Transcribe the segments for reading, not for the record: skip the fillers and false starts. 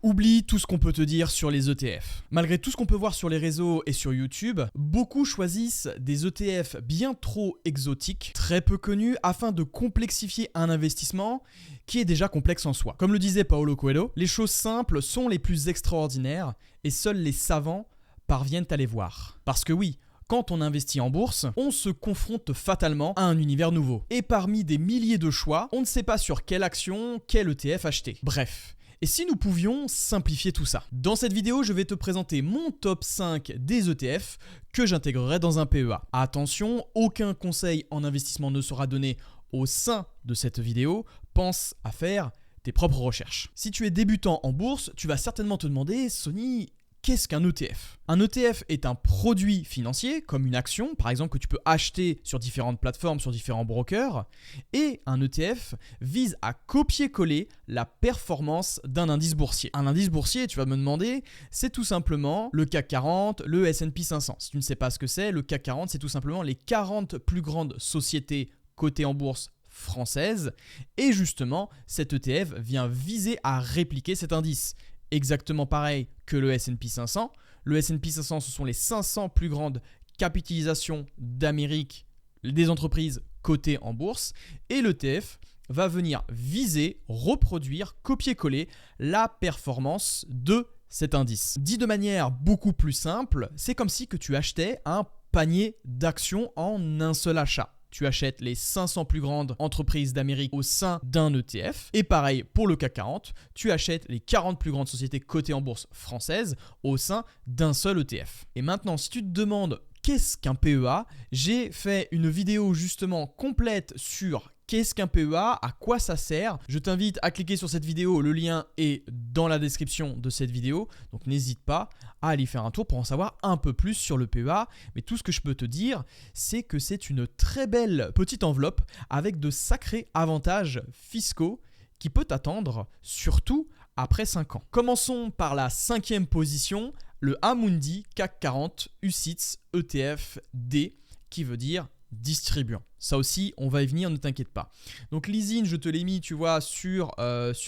Oublie tout ce qu'on peut te dire sur les ETF. Malgré tout ce qu'on peut voir sur les réseaux et sur YouTube, beaucoup choisissent des ETF bien trop exotiques, très peu connus, afin de complexifier un investissement qui est déjà complexe en soi. Comme le disait Paulo Coelho, les choses simples sont les plus extraordinaires et seuls les savants parviennent à les voir. Parce que oui, quand on investit en bourse, on se confronte fatalement à un univers nouveau. Et parmi des milliers de choix, on ne sait pas sur quelle action, quel ETF acheter. Bref. Et si nous pouvions simplifier tout ça? Dans cette vidéo, je vais te présenter mon top 5 des ETF que j'intégrerai dans un PEA. Attention, aucun conseil en investissement ne sera donné au sein de cette vidéo. Pense à faire tes propres recherches. Si tu es débutant en bourse, tu vas certainement te demander, Sony, qu'est-ce qu'un ETF? Un ETF est un produit financier, comme une action, par exemple, que tu peux acheter sur différentes plateformes, sur différents brokers. Et un ETF vise à copier-coller la performance d'un indice boursier. Un indice boursier, tu vas me demander, c'est tout simplement le CAC 40, le S&P 500. Si tu ne sais pas ce que c'est, le CAC 40, c'est tout simplement les 40 plus grandes sociétés cotées en bourse françaises. Et justement, cet ETF vient viser à répliquer cet indice. Exactement pareil que le S&P 500. Le S&P 500, ce sont les 500 plus grandes capitalisations d'Amérique des entreprises cotées en bourse. Et l'ETF va venir viser, reproduire, copier-coller la performance de cet indice. Dit de manière beaucoup plus simple, c'est comme si que tu achetais un panier d'actions en un seul achat. Tu achètes les 500 plus grandes entreprises d'Amérique au sein d'un ETF. Et pareil pour le CAC 40, tu achètes les 40 plus grandes sociétés cotées en bourse françaises au sein d'un seul ETF. Et maintenant, si tu te demandes qu'est-ce qu'un PEA, j'ai fait une vidéo justement complète sur qu'est-ce qu'un PEA, à quoi ça sert. Je t'invite à cliquer sur cette vidéo, le lien est dans la description de cette vidéo. Donc n'hésite pas à aller faire un tour pour en savoir un peu plus sur le PEA. Mais tout ce que je peux te dire, c'est que c'est une très belle petite enveloppe avec de sacrés avantages fiscaux qui peut t'attendre, surtout après 5 ans. Commençons par la 5e position, le Amundi CAC 40 UCITS ETF D, qui veut dire distribuant. Ça aussi, on va y venir, ne t'inquiète pas. Donc l'ISIN, je te l'ai mis, tu vois, sur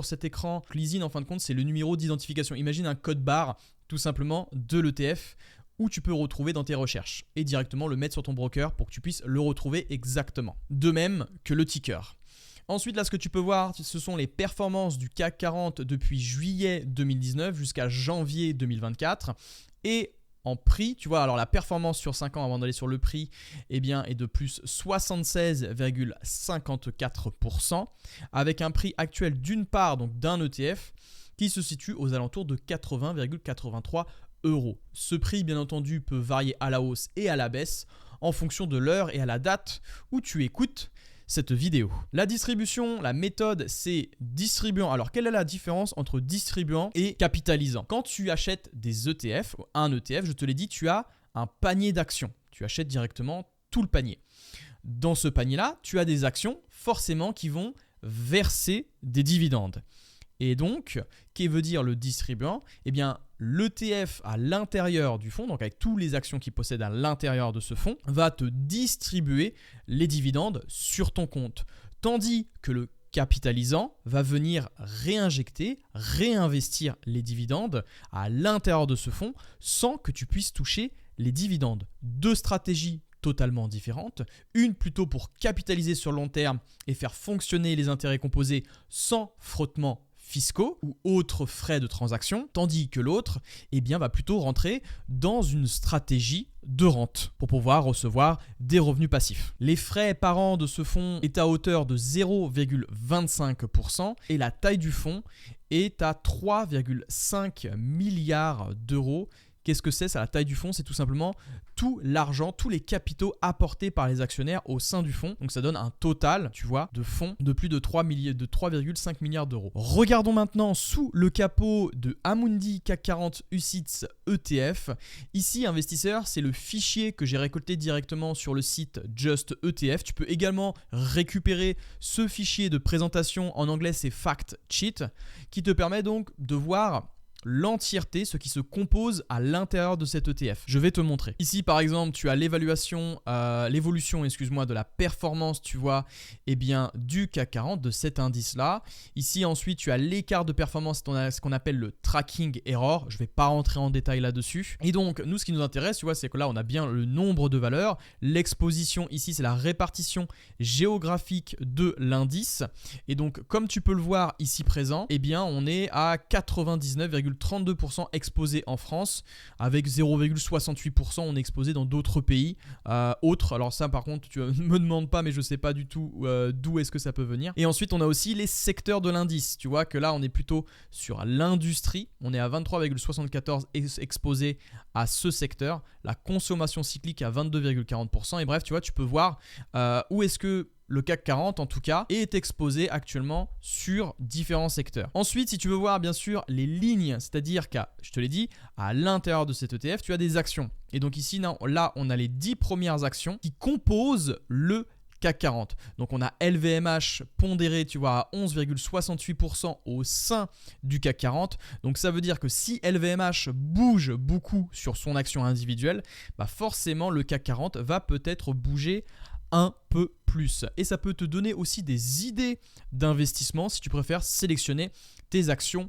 cet écran. L'ISIN, en fin de compte, c'est le numéro d'identification. Imagine un code barre, tout simplement, de l'ETF où tu peux retrouver dans tes recherches et directement le mettre sur ton broker pour que tu puisses le retrouver exactement. De même que le ticker. Ensuite, là, ce que tu peux voir, ce sont les performances du CAC 40 depuis juillet 2019 jusqu'à janvier 2024. Et en prix, tu vois, alors la performance sur 5 ans avant d'aller sur le prix, eh bien, est de plus 76,54% avec un prix actuel d'une part donc d'un ETF qui se situe aux alentours de 80,83 €. Ce prix, bien entendu, peut varier à la hausse et à la baisse en fonction de l'heure et à la date où tu écoutes cette vidéo. La distribution, la méthode, c'est distribuant. Alors, quelle est la différence entre distribuant et capitalisant? Quand tu achètes des ETF, un ETF, je te l'ai dit, tu as un panier d'actions. Tu achètes directement tout le panier. Dans ce panier-là, tu as des actions forcément qui vont verser des dividendes. Et donc, qu'est veut dire le distribuant? Eh bien, l'ETF à l'intérieur du fonds, donc avec toutes les actions qu'il possède à l'intérieur de ce fonds, va te distribuer les dividendes sur ton compte. Tandis que le capitalisant va venir réinjecter, réinvestir les dividendes à l'intérieur de ce fonds sans que tu puisses toucher les dividendes. Deux stratégies totalement différentes. Une plutôt pour capitaliser sur le long terme et faire fonctionner les intérêts composés sans frottement fiscaux ou autres frais de transaction, tandis que l'autre va plutôt rentrer dans une stratégie de rente pour pouvoir recevoir des revenus passifs. Les frais par an de ce fonds est à hauteur de 0,25% et la taille du fonds est à 3,5 milliards d'euros. Qu'est-ce que c'est? La taille du fonds, c'est tout simplement tout l'argent, tous les capitaux apportés par les actionnaires au sein du fonds. Donc ça donne un total, tu vois, de fonds de plus de 3,5 milliards d'euros. Regardons maintenant sous le capot de Amundi CAC 40 UCITS ETF. Ici, investisseur, c'est le fichier que j'ai récolté directement sur le site Just ETF. Tu peux également récupérer ce fichier de présentation, en anglais c'est Fact Sheet, qui te permet donc de voir l'entièreté, ce qui se compose à l'intérieur de cet ETF. Je vais te montrer. Ici, par exemple, tu as l'évolution, de la performance, tu vois, eh bien, du CAC 40, de cet indice-là. Ici, ensuite, tu as l'écart de performance, ce qu'on appelle le tracking error. Je ne vais pas rentrer en détail là-dessus. Et donc, nous, ce qui nous intéresse, tu vois, c'est que là, on a bien le nombre de valeurs. L'exposition, ici, c'est la répartition géographique de l'indice. Et donc, comme tu peux le voir ici présent, eh bien, on est à 99,32% exposé en France, avec 0,68% on est exposé dans d'autres pays autres. Alors ça, par contre, tu me demandes pas, mais je sais pas du tout d'où est-ce que ça peut venir. Et ensuite, on a aussi les secteurs de l'indice. Tu vois que là, on est plutôt sur l'industrie. On est à 23,74 exposé à ce secteur. La consommation cyclique à 22,40%. Et bref, tu vois, tu peux voir où est-ce que le CAC 40 en tout cas est exposé actuellement sur différents secteurs. Ensuite, si tu veux voir bien sûr les lignes, c'est-à-dire je te l'ai dit, à l'intérieur de cet ETF, tu as des actions. Et donc ici, là, on a les 10 premières actions qui composent le CAC 40. Donc on a LVMH pondéré, tu vois, à 11,68% au sein du CAC 40. Donc ça veut dire que si LVMH bouge beaucoup sur son action individuelle, bah forcément le CAC 40 va peut-être bouger un peu plus. Et ça peut te donner aussi des idées d'investissement si tu préfères sélectionner tes actions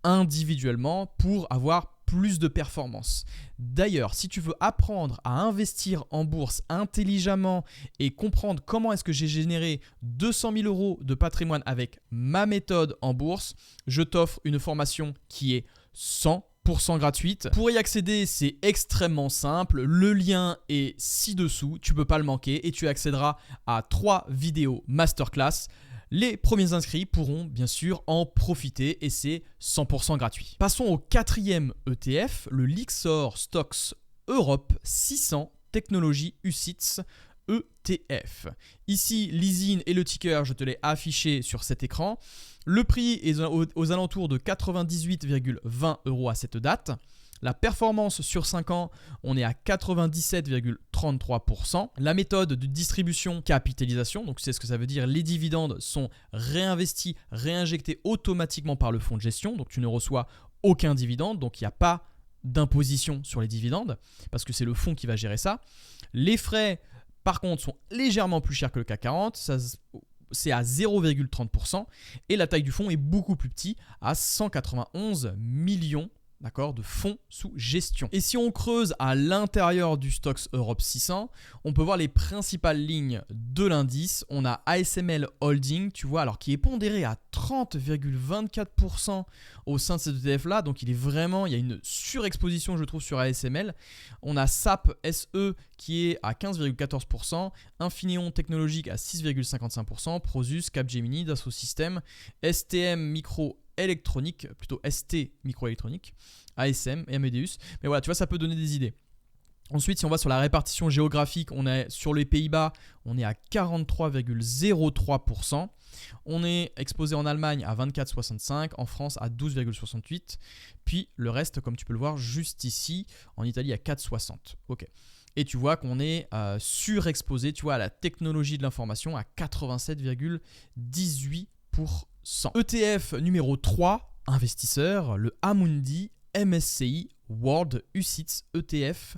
individuellement pour avoir plus de performance. D'ailleurs, si tu veux apprendre à investir en bourse intelligemment et comprendre comment est-ce que j'ai généré 200 000 euros de patrimoine avec ma méthode en bourse, je t'offre une formation qui est 100% gratuite. Pour y accéder, c'est extrêmement simple. Le lien est ci-dessous, tu ne peux pas le manquer et tu accéderas à 3 vidéos masterclass. Les premiers inscrits pourront bien sûr en profiter et c'est 100% gratuit. Passons au 4e ETF, le Lyxor Stocks Europe 600 Technologies UCITS ETF. Ici, l'ISIN et le ticker, je te l'ai affiché sur cet écran. Le prix est aux alentours de 98,20 € à cette date. La performance sur 5 ans, on est à 97,33%. La méthode de distribution capitalisation, donc c'est ce que ça veut dire, les dividendes sont réinvestis, réinjectés automatiquement par le fonds de gestion. Donc tu ne reçois aucun dividende, donc il n'y a pas d'imposition sur les dividendes parce que c'est le fonds qui va gérer ça. Les frais, par contre, sont légèrement plus chers que le CAC 40. C'est à 0,30% et la taille du fonds est beaucoup plus petite, à 191 millions de fonds sous gestion. Et si on creuse à l'intérieur du Stocks Europe 600, on peut voir les principales lignes de l'indice. On a ASML Holding, tu vois, alors qui est pondéré à 30,24% au sein de cet ETF-là. Donc il y a une surexposition, je trouve, sur ASML. On a SAP SE qui est à 15,14%, Infineon Technologique à 6,55%, Prosus, Capgemini, Dassault Systèmes, STM Microélectronique, plutôt ST Microélectronique, ASM et Amadeus. Mais voilà, tu vois, ça peut donner des idées. Ensuite, si on va sur la répartition géographique, on est sur les Pays-Bas, on est à 43,03%. On est exposé en Allemagne à 24,65%, en France à 12,68%. Puis le reste, comme tu peux le voir juste ici, en Italie à 4,60%. Ok. Et tu vois qu'on est surexposé, tu vois, à la technologie de l'information à 87,18%. ETF numéro 3, investisseur, le Amundi MSCI World UCITS ETF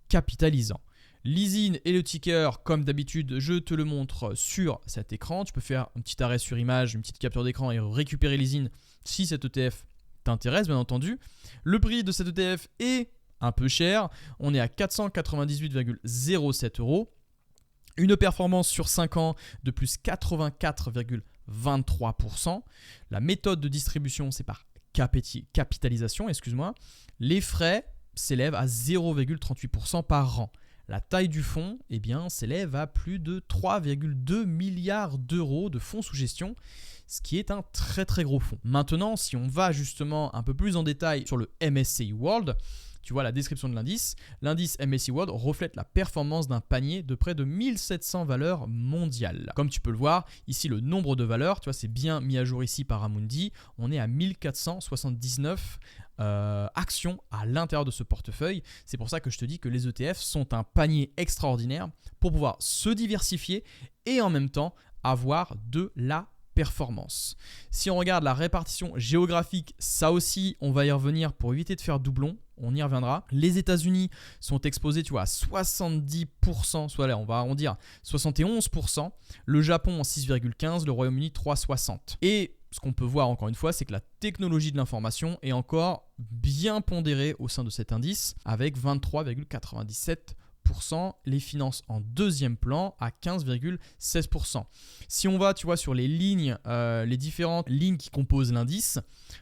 capitalisant. L'ISIN et le ticker, comme d'habitude, je te le montre sur cet écran. Tu peux faire un petit arrêt sur image, une petite capture d'écran et récupérer l'ISIN si cet ETF t'intéresse, bien entendu. Le prix de cet ETF est un peu cher. On est à 498,07 €. Une performance sur 5 ans de plus 84,23%. La méthode de distribution, c'est par capitalisation, Les frais s'élèvent à 0,38% par an. La taille du fonds s'élève à plus de 3,2 milliards d'euros de fonds sous gestion, ce qui est un très très gros fonds. Maintenant, si on va justement un peu plus en détail sur le MSCI World, tu vois la description de l'indice. L'indice MSCI World reflète la performance d'un panier de près de 1700 valeurs mondiales. Comme tu peux le voir, ici le nombre de valeurs, tu vois, c'est bien mis à jour ici par Amundi. On est à 1479 actions à l'intérieur de ce portefeuille. C'est pour ça que je te dis que les ETF sont un panier extraordinaire pour pouvoir se diversifier et en même temps avoir de la performance. Si on regarde la répartition géographique, ça aussi, on va y revenir pour éviter de faire doublon. On y reviendra. Les États-Unis sont exposés, tu vois, à 70%, soit là, on va arrondir 71%. Le Japon en 6,15%, le Royaume-Uni 3,60%. Et ce qu'on peut voir encore une fois, c'est que la technologie de l'information est encore bien pondérée au sein de cet indice avec 23,97%. Les finances en deuxième plan à 15,16%. Si on va, tu vois, sur les lignes, les différentes lignes qui composent l'indice,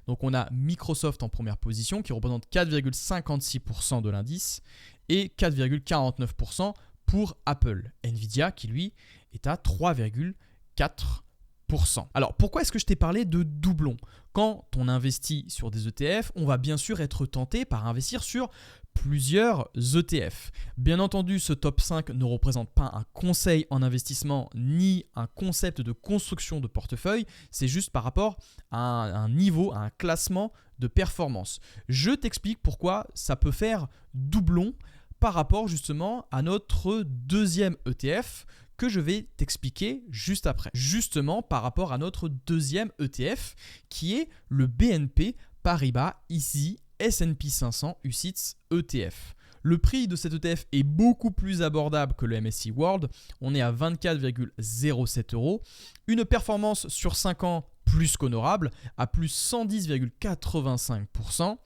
donc on a Microsoft en première position qui représente 4,56% de l'indice et 4,49% pour Apple. Nvidia qui lui est à 3,4%. Alors pourquoi est-ce que je t'ai parlé de doublons ? Quand on investit sur des ETF, on va bien sûr être tenté par investir sur plusieurs ETF. Bien entendu, ce top 5 ne représente pas un conseil en investissement ni un concept de construction de portefeuille, c'est juste par rapport à un niveau, à un classement de performance. Je t'explique pourquoi ça peut faire doublon par rapport justement à notre deuxième ETF que je vais t'expliquer juste après. Justement par rapport à notre deuxième ETF qui est le BNP Paribas Easy S&P 500 UCITS ETF. Le prix de cet ETF est beaucoup plus abordable que le MSCI World. On est à 24,07 €. Une performance sur 5 ans plus qu'honorable à plus 110,85%.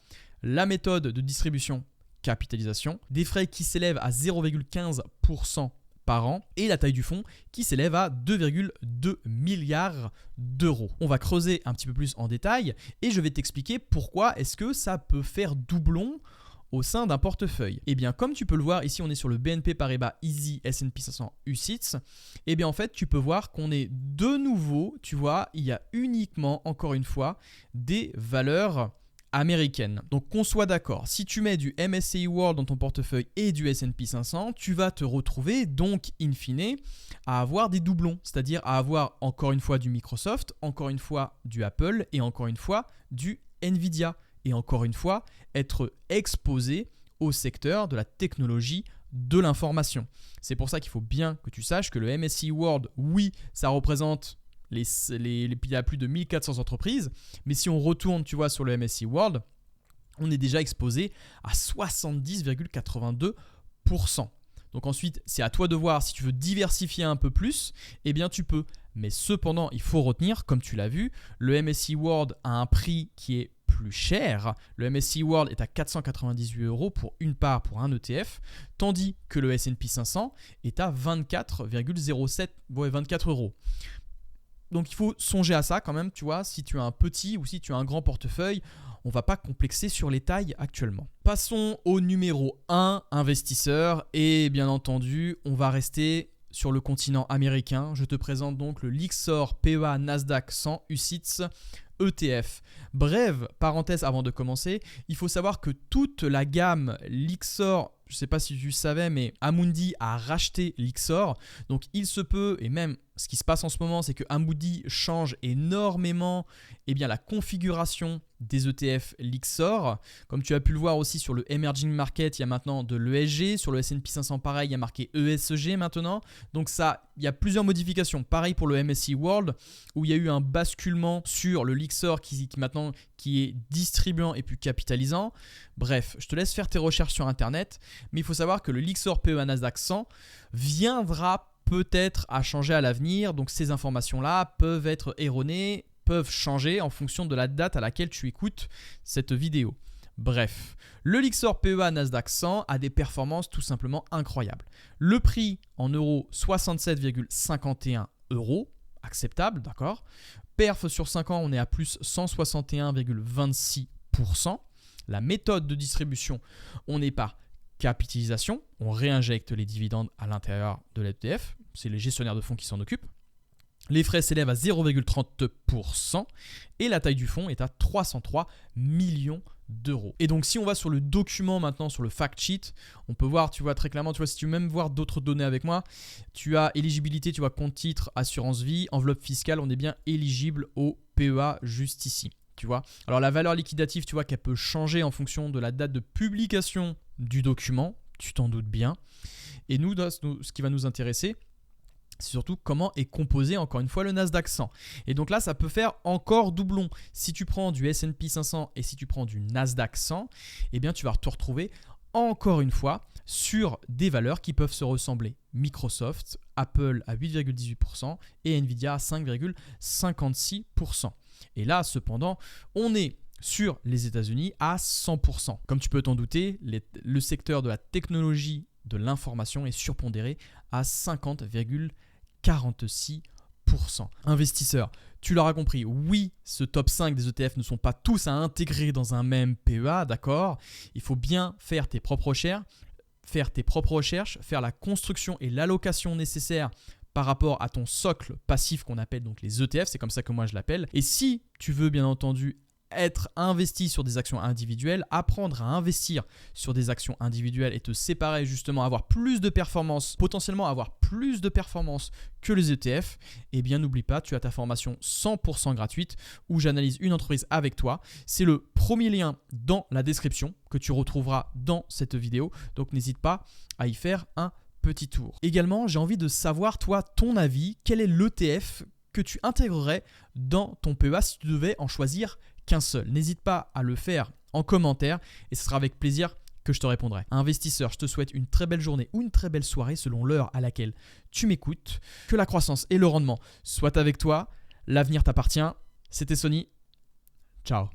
La méthode de distribution capitalisation. Des frais qui s'élèvent à 0,15% par an et la taille du fonds qui s'élève à 2,2 milliards d'euros. On va creuser un petit peu plus en détail et je vais t'expliquer pourquoi est-ce que ça peut faire doublon au sein d'un portefeuille. Et bien comme tu peux le voir, ici on est sur le BNP Paribas Easy S&P 500 UCITS. Et bien en fait tu peux voir qu'on est de nouveau, tu vois, il y a uniquement encore une fois des valeurs américaine. Donc qu'on soit d'accord, si tu mets du MSCI World dans ton portefeuille et du S&P 500, tu vas te retrouver donc in fine à avoir des doublons, c'est-à-dire à avoir encore une fois du Microsoft, encore une fois du Apple et encore une fois du Nvidia et encore une fois être exposé au secteur de la technologie de l'information. C'est pour ça qu'il faut bien que tu saches que le MSCI World, oui, ça représente il y a plus de 1400 entreprises, mais si on retourne, tu vois, sur le MSCI World, on est déjà exposé à 70,82%. Donc ensuite, c'est à toi de voir si tu veux diversifier un peu plus, eh bien tu peux. Mais cependant, il faut retenir, comme tu l'as vu, le MSCI World a un prix qui est plus cher. Le MSCI World est à 498 € pour une part pour un ETF, tandis que le S&P 500 est à 24,07 24 €. Donc il faut songer à ça quand même, tu vois, si tu as un petit ou si tu as un grand portefeuille, on ne va pas complexer sur les tailles actuellement. Passons au numéro 1, investisseur, et bien entendu, on va rester sur le continent américain. Je te présente donc le Lyxor PEA Nasdaq 100 UCITS ETF. Brève parenthèse avant de commencer, il faut savoir que toute la gamme Lyxor, je ne sais pas si tu savais, mais Amundi a racheté Lyxor. Donc il se peut, et même ce qui se passe en ce moment, c'est que Amundi change énormément la configuration des ETF Lyxor. Comme tu as pu le voir aussi sur le Emerging Market, il y a maintenant de l'ESG. Sur le S&P 500, pareil, il y a marqué ESG maintenant. Donc ça, il y a plusieurs modifications. Pareil pour le MSCI World, où il y a eu un basculement sur le Lyxor qui est distribuant et plus capitalisant. Bref, je te laisse faire tes recherches sur Internet. Mais il faut savoir que le Lyxor PEA Nasdaq 100 viendra peut-être à changer à l'avenir. Donc ces informations-là peuvent être erronées, peuvent changer en fonction de la date à laquelle tu écoutes cette vidéo. Bref, le Lyxor PEA Nasdaq 100 a des performances tout simplement incroyables. Le prix en euros, 67,51 €, acceptable, d'accord. Perf sur 5 ans, on est à plus 161,26%. La méthode de distribution, on est par capitalisation, on réinjecte les dividendes à l'intérieur de l'ETF, c'est les gestionnaires de fonds qui s'en occupent. Les frais s'élèvent à 0,30% et la taille du fonds est à 303 millions d'euros. Et donc si on va sur le document maintenant, sur le fact sheet, on peut voir, tu vois très clairement, tu vois, si tu veux même voir d'autres données avec moi, tu as éligibilité, tu vois, compte titre, assurance vie, enveloppe fiscale, on est bien éligible au PEA juste ici. Tu vois. Alors la valeur liquidative, tu vois qu'elle peut changer en fonction de la date de publication du document, tu t'en doutes bien. Et nous, ce qui va nous intéresser, c'est surtout comment est composé encore une fois le Nasdaq 100. Et donc là, ça peut faire encore doublon. Si tu prends du S&P 500 et si tu prends du Nasdaq 100, eh bien tu vas te retrouver encore une fois sur des valeurs qui peuvent se ressembler. Microsoft, Apple à 8,18% et Nvidia à 5,56%. Et là, cependant, on est sur les États-Unis à 100%. Comme tu peux t'en douter, le secteur de la technologie de l'information est surpondéré à 50,46%. Investisseurs, tu l'auras compris, oui, ce top 5 des ETF ne sont pas tous à intégrer dans un même PEA, d'accord? Il faut bien faire tes propres recherches, faire la construction et l'allocation nécessaire par rapport à ton socle passif qu'on appelle donc les ETF, c'est comme ça que moi je l'appelle. Et si tu veux bien entendu être investi sur des actions individuelles, apprendre à investir sur des actions individuelles et te séparer justement, avoir plus de performance, potentiellement avoir plus de performance que les ETF, eh bien n'oublie pas, tu as ta formation 100% gratuite où j'analyse une entreprise avec toi. C'est le premier lien dans la description que tu retrouveras dans cette vidéo, donc n'hésite pas à y faire un petit tour. Également, j'ai envie de savoir, toi, ton avis, quel est l'ETF que tu intégrerais dans ton PEA si tu devais en choisir qu'un seul. N'hésite pas à le faire en commentaire et ce sera avec plaisir que je te répondrai. Investisseur, je te souhaite une très belle journée ou une très belle soirée selon l'heure à laquelle tu m'écoutes. Que la croissance et le rendement soient avec toi. L'avenir t'appartient. C'était Sony. Ciao.